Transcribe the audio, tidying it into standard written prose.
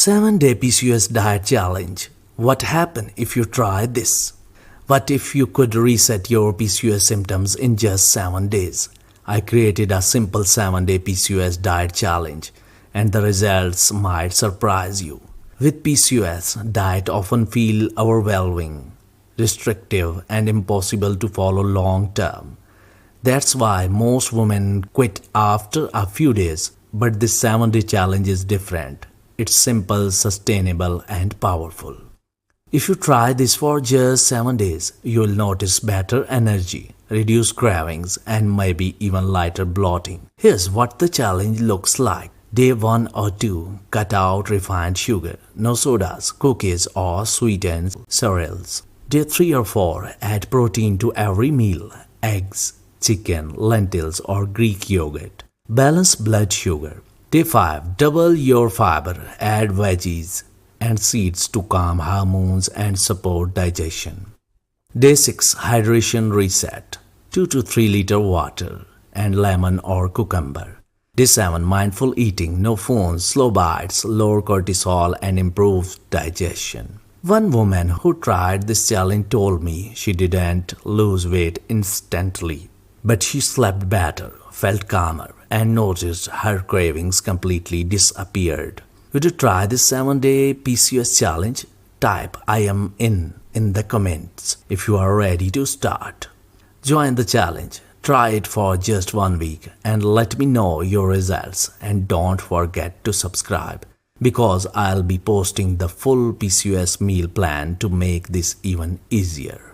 7-day PCOS diet challenge. What happens if you try this? What if you could reset your PCOS symptoms in just 7 days? I created a simple 7-day PCOS diet challenge, and the results might surprise you. With PCOS, diet often feels overwhelming, restrictive, and impossible to follow long term. That's why most women quit after a few days. But this 7-day challenge is different. It's simple, sustainable, and powerful. If you try this for just 7 days, you'll notice better energy, reduced cravings, and maybe even lighter bloating. Here's what the challenge looks like. Day 1 or 2, cut out refined sugar, no sodas, cookies, or sweetened cereals. Day 3 or 4, add protein to every meal, eggs, chicken, lentils, or Greek yogurt. Balance blood sugar. Day 5, double your fiber, add veggies and seeds to calm hormones and support digestion. Day 6, hydration reset, 2 to 3 liter water and lemon or cucumber. Day 7, mindful eating, no phones, slow bites, lower cortisol and improved digestion. One woman who tried this challenge told me she didn't lose weight instantly, but she slept better, felt calmer, and noticed her cravings completely disappeared. Would you try this 7-day PCOS challenge? Type I am in the comments if you are ready to start. Join the challenge, try it for just 1 week, and let me know your results. And don't forget to subscribe, because I'll be posting the full PCOS meal plan to make this even easier.